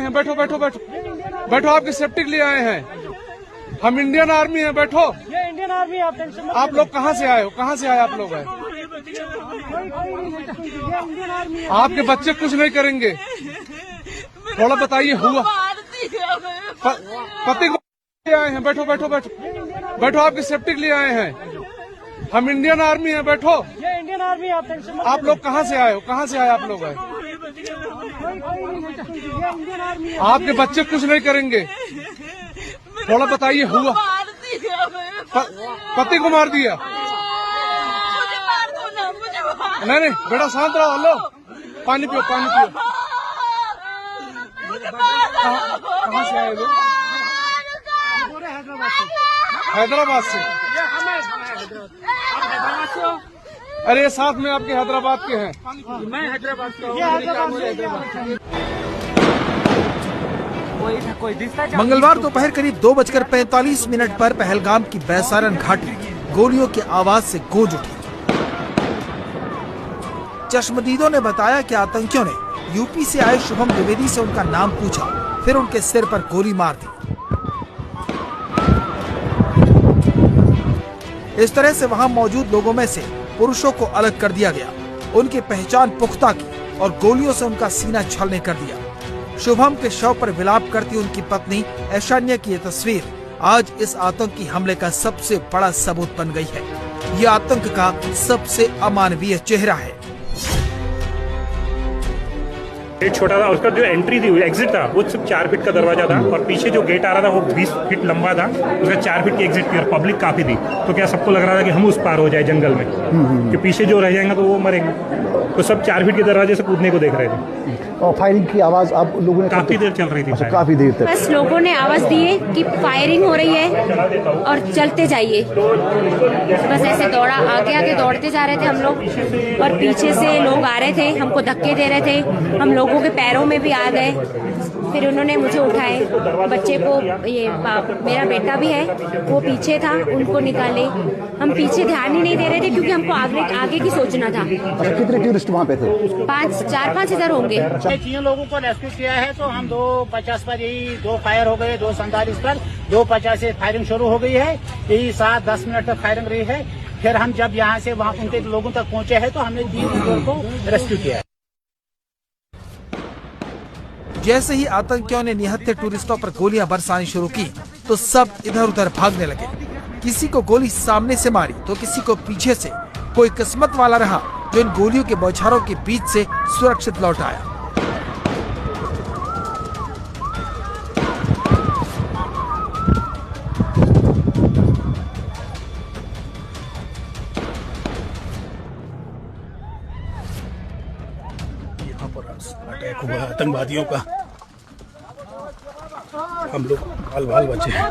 हैं, बैठो बैठो बैठो बैठो, आपकी सेफ्टी के लिए आए हैं। हम इंडियन आर्मी हैं, बैठो। ये इंडियन आर्मी है, आप लोग कहाँ से आए हो? कहाँ से आए आप लोग हैं? आपके बच्चे कुछ नहीं करेंगे, थोड़ा बताइए। हुआ पति को आए हैं, बैठो बैठो बैठो बैठो, आपकी सेफ्टी के लिए आए हैं। हम इंडियन आर्मी हैं, बैठो। ये इंडियन आर्मी है, आप लोग कहाँ से आए हो? कहाँ से आए आप लोग हैं? आपके बच्चे कुछ नहीं करेंगे, थोड़ा बताइए। हुआ पति को मार दिया? नहीं नहीं बेटा, शांत रहो। लो पानी पियो, पानी पियो। कहाँ से आए लोग? हैदराबाद से। अरे साथ में आपके हैदराबाद के हैं। मैं हैदराबाद का हूँ। मंगलवार दोपहर करीब 2:45 पर पहलगाम की बैसारन घाटी गोलियों की आवाज से गूंज उठी। चश्मदीदों ने बताया कि आतंकियों ने यूपी से आए शुभम द्विवेदी से उनका नाम पूछा, फिर उनके सिर पर गोली मार दी। इस तरह से वहां मौजूद लोगों में से पुरुषों को अलग कर दिया गया, उनकी पहचान पुख्ता की और गोलियों से उनका सीना छलने कर दिया। शुभम के शव पर विलाप करती उनकी पत्नी ऐशान्या की ये तस्वीर आज इस आतंकी हमले का सबसे बड़ा सबूत बन गई है। ये आतंक का सबसे अमानवीय चेहरा है। गेट छोटा था, उसका जो एंट्री थी, एग्जिट था, वो सिर्फ 4 फीट का दरवाजा था और पीछे जो गेट आ रहा था वो 20 फीट लंबा था, उसका 4 फीट की एग्जिट थी और पब्लिक काफी थी। तो क्या सबको लग रहा था कि हम उस पार हो जाए जंगल में, कि पीछे जो रह जाएंगे तो वो मरेंगे। तो सब 4 फीट के दरवाजे से कूदने को देख रहे थे और फायरिंग की आवाज आप लोगों ने काफी देर चल रही थी। काफी देर तक बस लोगों ने आवाज दी है कि फायरिंग हो रही है और चलते जाइए। बस ऐसे दौड़ा, आगे आगे दौड़ते जा रहे थे हम लोग और पीछे से लोग आ रहे थे, हमको धक्के दे रहे थे, हम लोगों के पैरों में भी आ गए। फिर उन्होंने मुझे उठाए, बच्चे को, ये मेरा बेटा भी है वो पीछे था, उनको निकाले। हम पीछे ध्यान ही नहीं दे रहे थे क्योंकि हमको आगे की सोचना था। कितने टूरिस्ट वहाँ पे थे? 4-5 हजार होंगे। 3 लोगों को रेस्क्यू किया है, तो हम 2:50 पर यही 2 फायर हो गए, 2:47 पर 2:50 से फायरिंग शुरू हो गई है। यही 7-10 मिनट तक फायरिंग रही है। फिर हम जब यहाँ से वहाँ उनके लोगों तक पहुँचे हैं तो हमने 3 लोगों को रेस्क्यू किया है। जैसे ही आतंकियों ने निहत्थे टूरिस्टों पर गोलियां बरसानी शुरू की तो सब इधर उधर भागने लगे। किसी को गोली सामने से मारी तो किसी को पीछे से। कोई किस्मत वाला रहा जो इन गोलियों के बौछारों के बीच से सुरक्षित लौट आया। यहाँ पर अटैक हुआ आतंकवादियों का, हम लोग बाल बाल बचे हैं।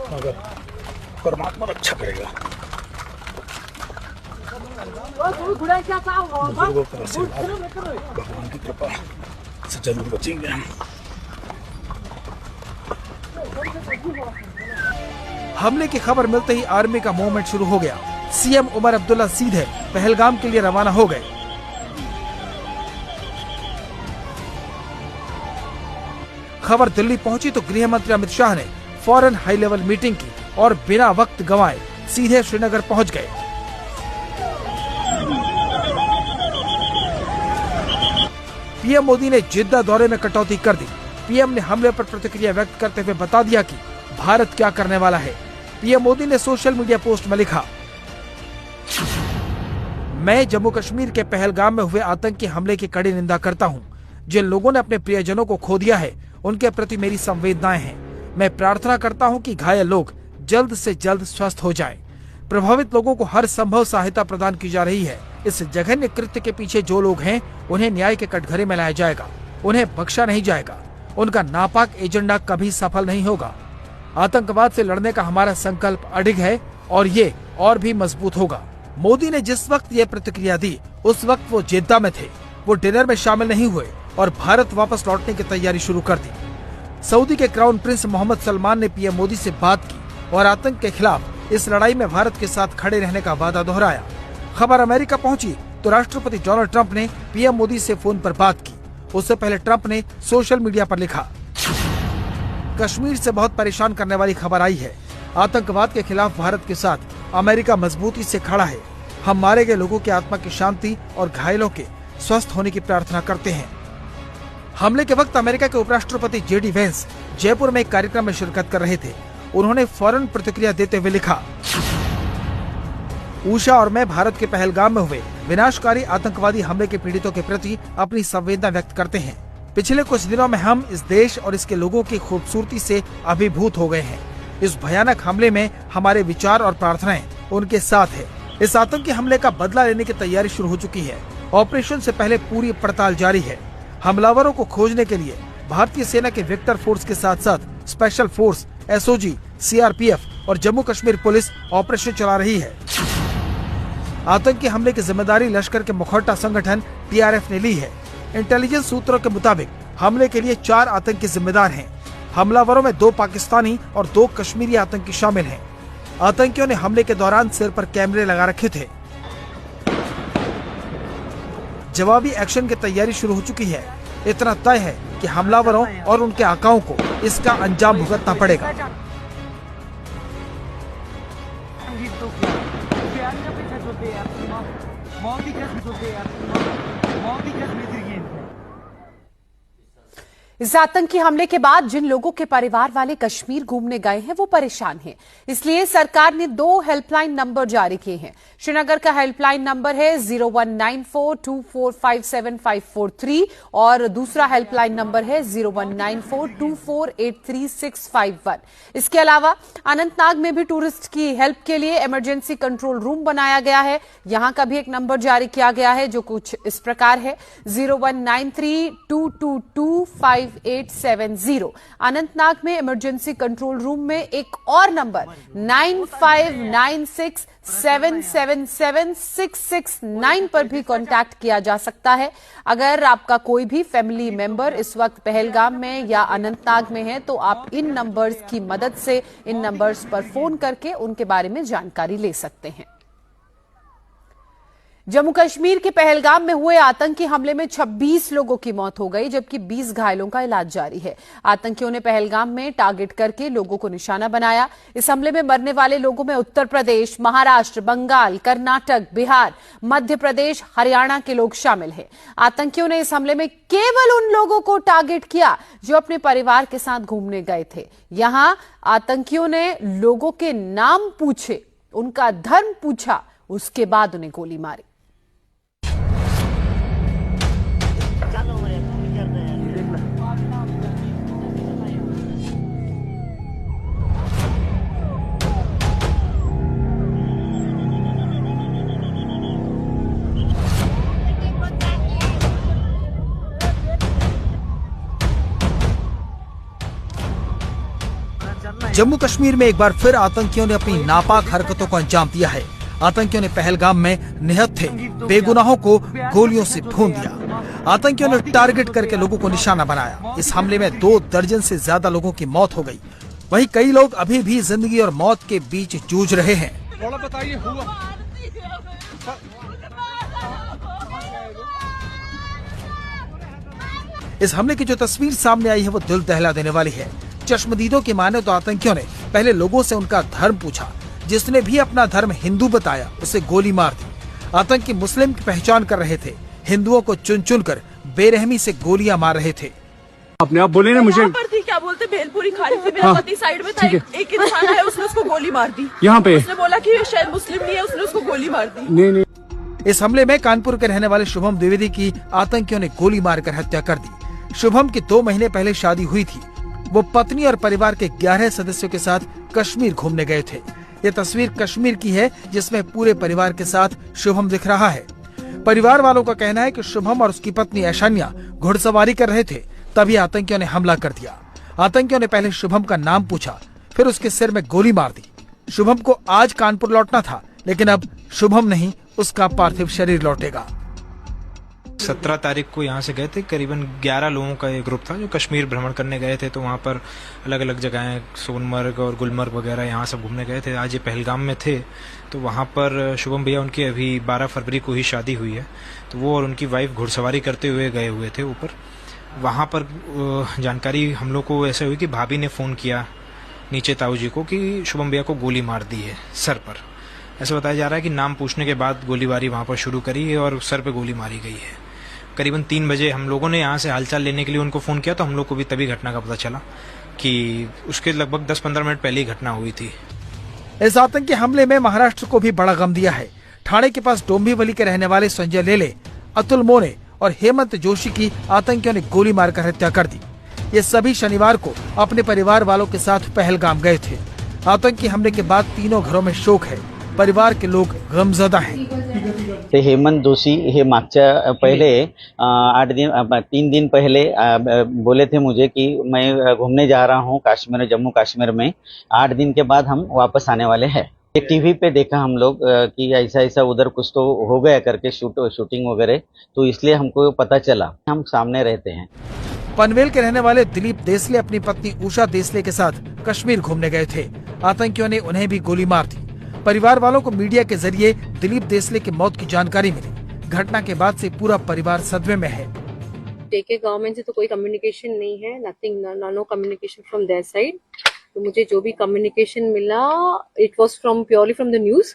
मगर परमात्मा रक्षा करेगा। बुजुर्गों का आशीर्वाद, भगवान की कृपा से जरूर बचेंगे हम। हमले की खबर मिलते ही आर्मी का मूवमेंट शुरू हो गया। सीएम उमर अब्दुल्ला सीधे पहलगाम के लिए रवाना हो गए। खबर दिल्ली पहुंची तो गृह मंत्री अमित शाह ने फौरन हाई लेवल मीटिंग की और बिना वक्त गंवाए सीधे श्रीनगर पहुंच गए। पीएम मोदी ने जिद्दा दौरे में कटौती कर दी। पीएम ने हमले पर प्रतिक्रिया व्यक्त करते हुए बता दिया कि भारत क्या करने वाला है। पीएम मोदी ने सोशल मीडिया पोस्ट में लिखा, मैं जम्मू कश्मीर के पहलगाम में हुए आतंकी हमले की कड़ी निंदा करता हूं। जिन लोगों ने अपने प्रियजनों को खो दिया है उनके प्रति मेरी संवेदनाएं हैं। मैं प्रार्थना करता हूं कि घायल लोग जल्द से जल्द स्वस्थ हो जाएं। प्रभावित लोगों को हर संभव सहायता प्रदान की जा रही है। इस जघन्य कृत्य के पीछे जो लोग हैं उन्हें न्याय के कटघरे में लाया जाएगा, उन्हें बख्शा नहीं जाएगा। उनका नापाक एजेंडा कभी सफल नहीं होगा। आतंकवाद से लड़ने का हमारा संकल्प अडिग है और ये और भी मजबूत होगा। मोदी ने जिस वक्त ये प्रतिक्रिया दी उस वक्त वो जिद्दा में थे। वो डिनर में शामिल नहीं हुए और भारत वापस लौटने की तैयारी शुरू कर दी। सऊदी के क्राउन प्रिंस मोहम्मद सलमान ने पीएम मोदी से बात की और आतंक के खिलाफ इस लड़ाई में भारत के साथ खड़े रहने का वादा दोहराया। खबर अमेरिका पहुंची तो राष्ट्रपति डोनाल्ड ट्रंप ने पीएम मोदी से फोन पर बात की। उससे पहले ट्रंप ने सोशल मीडिया पर लिखा, कश्मीर से बहुत परेशान करने वाली खबर आई है। आतंकवाद के खिलाफ भारत के साथ अमेरिका मजबूती से खड़ा है। हम मारे गए लोगों की आत्मा की शांति और घायलों के स्वस्थ होने की प्रार्थना करते हैं। हमले के वक्त अमेरिका के उपराष्ट्रपति जेडी वेंस जयपुर में एक कार्यक्रम में शिरकत कर रहे थे। उन्होंने फौरन प्रतिक्रिया देते हुए लिखा, उषा और मैं भारत के पहलगाम में हुए विनाशकारी आतंकवादी हमले के पीड़ितों के प्रति अपनी संवेदना व्यक्त करते हैं। पिछले कुछ दिनों में हम इस देश और इसके लोगों की खूबसूरती से अभिभूत हो गए हैं। इस भयानक हमले में हमारे विचार और प्रार्थनाएं उनके साथ है। इस आतंकी हमले का बदला लेने की तैयारी शुरू हो चुकी है। ऑपरेशन से पहले पूरी पड़ताल जारी है। हमलावरों को खोजने के लिए भारतीय सेना के वेक्टर फोर्स के साथ साथ स्पेशल फोर्स, एसओजी, सीआरपीएफ और जम्मू कश्मीर पुलिस ऑपरेशन चला रही है। आतंकी हमले की जिम्मेदारी लश्कर के मुखौटा संगठन टीआरएफ ने ली है। इंटेलिजेंस सूत्रों के मुताबिक हमले के लिए 4 आतंकी जिम्मेदार हैं। हमलावरों में 2 पाकिस्तानी और 2 कश्मीरी आतंकी शामिल हैं। आतंकियों ने हमले के दौरान सिर पर कैमरे लगा रखे थे। जवाबी एक्शन की तैयारी शुरू हो चुकी है। इतना तय है कि हमलावरों और उनके आकाओं को इसका अंजाम भुगतना पड़ेगा। इस आतंकी हमले के बाद जिन लोगों के परिवार वाले कश्मीर घूमने गए हैं वो परेशान हैं। इसलिए सरकार ने 2 हेल्पलाइन नंबर जारी किए हैं। श्रीनगर का हेल्पलाइन नंबर है 019424575543 और दूसरा हेल्पलाइन नंबर है 019424836551। इसके अलावा अनंतनाग में भी टूरिस्ट की हेल्प के लिए इमरजेंसी कंट्रोल रूम बनाया गया है। यहां का भी एक नंबर जारी किया गया है जो कुछ इस प्रकार है 01932225 अनंतनाग में इमरजेंसी कंट्रोल रूम में एक और नंबर 9596777669 पर भी कांटेक्ट किया जा सकता है। अगर आपका कोई भी फैमिली मेंबर इस वक्त पहलगाम में या अनंतनाग में है तो आप इन नंबर्स की मदद से इन नंबर्स पर फोन करके उनके बारे में जानकारी ले सकते हैं। जम्मू कश्मीर के पहलगाम में हुए आतंकी हमले में 26 लोगों की मौत हो गई जबकि 20 घायलों का इलाज जारी है। आतंकियों ने पहलगाम में टारगेट करके लोगों को निशाना बनाया। इस हमले में मरने वाले लोगों में उत्तर प्रदेश, महाराष्ट्र, बंगाल, कर्नाटक, बिहार, मध्य प्रदेश, हरियाणा के लोग शामिल हैं। आतंकियों ने इस हमले में केवल उन लोगों को टारगेट किया जो अपने परिवार के साथ घूमने गए थे। यहां आतंकियों ने लोगों के नाम पूछे, उनका धर्म पूछा, उसके बाद उन्हें गोली मारी। जम्मू कश्मीर में एक बार फिर आतंकियों ने अपनी नापाक हरकतों को अंजाम दिया है। आतंकियों ने पहलगाम में निहत थे बेगुनाहों को गोलियों से भून दिया। आतंकियों ने टारगेट करके लोगों को निशाना बनाया। इस हमले में 2 दर्जन से ज्यादा लोगों की मौत हो गई। वहीं कई लोग अभी भी जिंदगी और मौत के बीच जूझ रहे हैं। बताइए हुआ इस हमले की जो तस्वीर सामने आई है वो दिल दहला देने वाली है। चश्मदीदों की माने तो आतंकियों ने पहले लोगों से उनका धर्म पूछा। जिसने भी अपना धर्म हिंदू बताया उसे गोली मार दी। आतंकी मुस्लिम की पहचान कर रहे थे। हिंदुओं को चुन चुन कर बेरहमी से गोलियां मार रहे थे। अपने आप बोले ना मुझे क्या बोलते भेलपुरी खाने से मेरा पति साइड में था। एक इंसान है उसने उसको गोली मार दी। यहाँ पे उसने बोला कि शायद मुस्लिम नहीं है, उसने उसको गोली मार दी। नहीं। इस हमले में कानपुर के रहने वाले शुभम द्विवेदी की आतंकियों ने गोली मारकर हत्या कर दी। शुभम की 2 महीने पहले शादी हुई थी। वो पत्नी और परिवार के 11 सदस्यों के साथ कश्मीर घूमने गए थे। ये तस्वीर कश्मीर की है जिसमें पूरे परिवार के साथ शुभम दिख रहा है। परिवार वालों का कहना है कि शुभम और उसकी पत्नी ऐशान्या घुड़सवारी कर रहे थे, तभी आतंकियों ने हमला कर दिया। आतंकियों ने पहले शुभम का नाम पूछा, फिर उसके सिर में गोली मार दी। शुभम को आज कानपुर लौटना था, लेकिन अब शुभम नहीं, उसका पार्थिव शरीर लौटेगा। 17 तारीख को यहाँ से गए थे। करीबन 11 लोगों का एक ग्रुप था जो कश्मीर भ्रमण करने गए थे। तो वहाँ पर अलग अलग जगहें, सोनमर्ग और गुलमर्ग वगैरह, यहाँ सब घूमने गए थे। आज ये पहलगाम में थे। तो वहाँ पर शुभम भैया, उनकी अभी 12 फरवरी को ही शादी हुई है। तो वो और उनकी वाइफ घुड़सवारी करते हुए गए हुए थे ऊपर। वहाँ पर जानकारी हम लोग को ऐसे हुई कि भाभी ने फ़ोन किया नीचे ताऊ जी को कि शुभम भैया को गोली मार दी है सर पर। ऐसा बताया जा रहा है कि नाम पूछने के बाद गोलीबारी वहाँ पर शुरू करी है और सर पे गोली मारी गई है। करीबन 3 बजे हम लोगों ने यहाँ से हालचाल लेने के लिए उनको फ़ोन किया। तो हम लोग को भी तभी घटना का पता चला कि उसके लगभग 10-15 मिनट पहले ही घटना हुई थी। इस आतंकी हमले में महाराष्ट्र को भी बड़ा गम दिया है। ठाणे के पास डोंबिवली के रहने वाले संजय लेले, अतुल मोने और हेमंत जोशी की आतंकियों ने गोली मारकर हत्या कर दी। ये सभी शनिवार को अपने परिवार वालों के साथ पहलगाम गए थे। आतंकी हमले के बाद तीनों घरों में शोक है। परिवार के लोग गमजदा हैं। ते हेमंत जोशी हे मागच्या पहले 3 दिन पहले बोले थे मुझे कि मैं घूमने जा रहा हूँ कश्मीर, जम्मू कश्मीर में। 8 दिन के बाद हम वापस आने वाले हैं। टीवी पे देखा हम लोग कि ऐसा ऐसा उधर कुछ तो हो गया करके शूटिंग वगैरह, तो इसलिए हमको पता चला। हम सामने रहते हैं। पनवेल के रहने वाले दिलीप देसले अपनी पत्नी उषा देसले के साथ कश्मीर घूमने गए थे। आतंकियों ने उन्हें भी गोली मार दी। परिवार वालों को मीडिया के जरिए दिलीप देसले की मौत की जानकारी मिली। घटना के बाद से पूरा परिवार सदमे में है। टेके गवर्नमेंट से तो कोई कम्युनिकेशन नहीं है, nothing, no communication from their side. तो मुझे जो भी कम्युनिकेशन मिला, it was purely from the news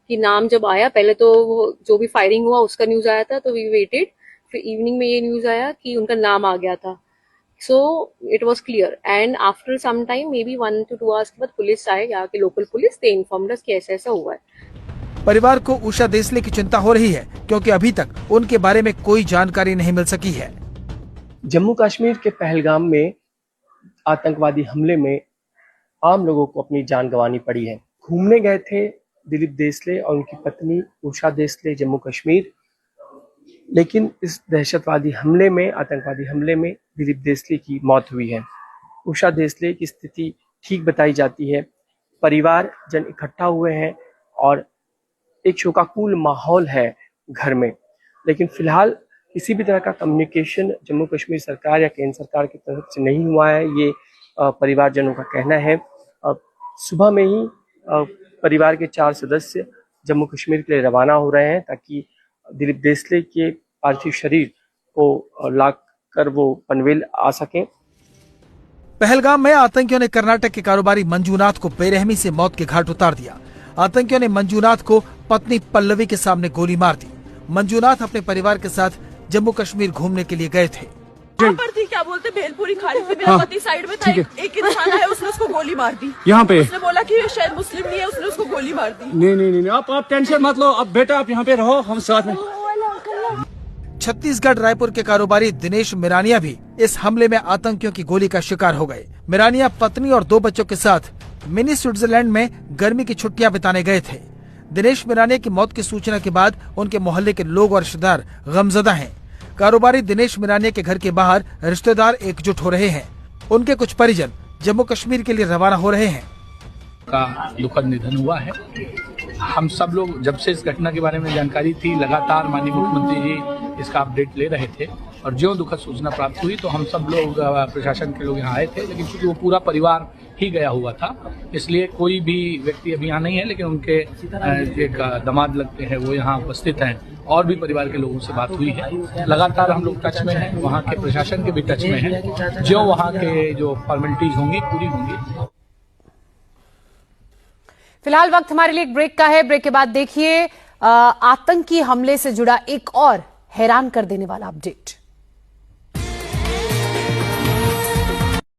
कि नाम जब आया, पहले तो जो भी फायरिंग हुआ उसका न्यूज आया था, तो वी वेटेड। फिर इवनिंग में ये न्यूज आया कि उनका नाम आ गया था। So it was clear, and after some time, maybe 1 to 2 hours के बाद पुलिस आए, यहाँ के local police, they informed us कि ऐसा ऐसा हुआ है। परिवार को उषा देसले की चिंता हो रही है क्योंकि अभी तक उनके बारे में कोई जानकारी नहीं मिल सकी है। जम्मू कश्मीर के पहलगाम में आतंकवादी हमले में आम लोगों को अपनी जान गंवानी पड़ी है। घूमने गए थे दिलीप देसले और उनकी पत्नी उषा देसले जम्मू कश्मीर, लेकिन इस दहशतवादी हमले में, आतंकवादी हमले में दिलीप देसले की मौत हुई है। उषा देसले की स्थिति ठीक बताई जाती है। परिवार जन इकट्ठा हुए हैं और एक शोकाकुल माहौल है घर में, लेकिन फिलहाल किसी भी तरह का कम्युनिकेशन जम्मू कश्मीर सरकार या केंद्र सरकार की तरफ से नहीं हुआ है, ये परिवारजनों का कहना है। सुबह में ही परिवार के 4 सदस्य जम्मू कश्मीर के लिए रवाना हो रहे हैं ताकि दिलीप देसले के पार्थिव शरीर को लाकर वो पनवेल आ सकें। पहलगाम में आतंकियों ने कर्नाटक के कारोबारी मंजूनाथ को बेरहमी से मौत के घाट उतार दिया। आतंकियों ने मंजूनाथ को पत्नी पल्लवी के सामने गोली मार दी। मंजूनाथ अपने परिवार के साथ जम्मू कश्मीर घूमने के लिए गए थे। पर थी, क्या बोलते, भेलपुरी खाड़ी से मेरा पति साइड में था, एक इंसान है, उसने उसको गोली मार दी। यहाँ पे उसने बोला कि शायद मुस्लिम नहीं है, उसने उसको गोली मार दी। नहीं, आप टेंशन मत लो, अब बेटा आप यहाँ पे रहो, हम साथ में। छत्तीसगढ़ रायपुर के कारोबारी दिनेश मिरानिया भी इस हमले में आतंकियों की गोली का शिकार हो गए। मिरानिया पत्नी और 2 बच्चों के साथ मिनी स्विट्जरलैंड में गर्मी की छुट्टियां बिताने गए थे। दिनेश मिरानिया की मौत की सूचना के बाद उनके मोहल्ले के लोग और रिश्तेदार गमजदा हैं। कारोबारी दिनेश मिरानिया के घर के बाहर रिश्तेदार एकजुट हो रहे हैं। उनके कुछ परिजन जम्मू कश्मीर के लिए रवाना हो रहे हैं। का दुखद निधन हुआ है। हम सब लोग जब से इस घटना के बारे में जानकारी थी, लगातार माननीय मुख्यमंत्री जी इसका अपडेट ले रहे थे और जो दुखद सूचना प्राप्त हुई तो हम सब लोग प्रशासन के लोग यहाँ आए थे, लेकिन क्योंकि वो पूरा परिवार ही गया हुआ था इसलिए कोई भी व्यक्ति अभी यहाँ नहीं है, लेकिन उनके एक दामाद लगते हैं वो यहाँ उपस्थित हैं और भी परिवार के लोगों से बात हुई है। लगातार हम लोग टच में हैं, वहाँ के प्रशासन के भी टच में हैं, जो वहाँ के जो फॉर्मेलिटीज होंगी पूरी होंगी। फिलहाल वक्त हमारे लिए एक ब्रेक का है। ब्रेक के बाद देखिए आतंकी हमले से जुड़ा एक और हैरान कर देने वाला अपडेट।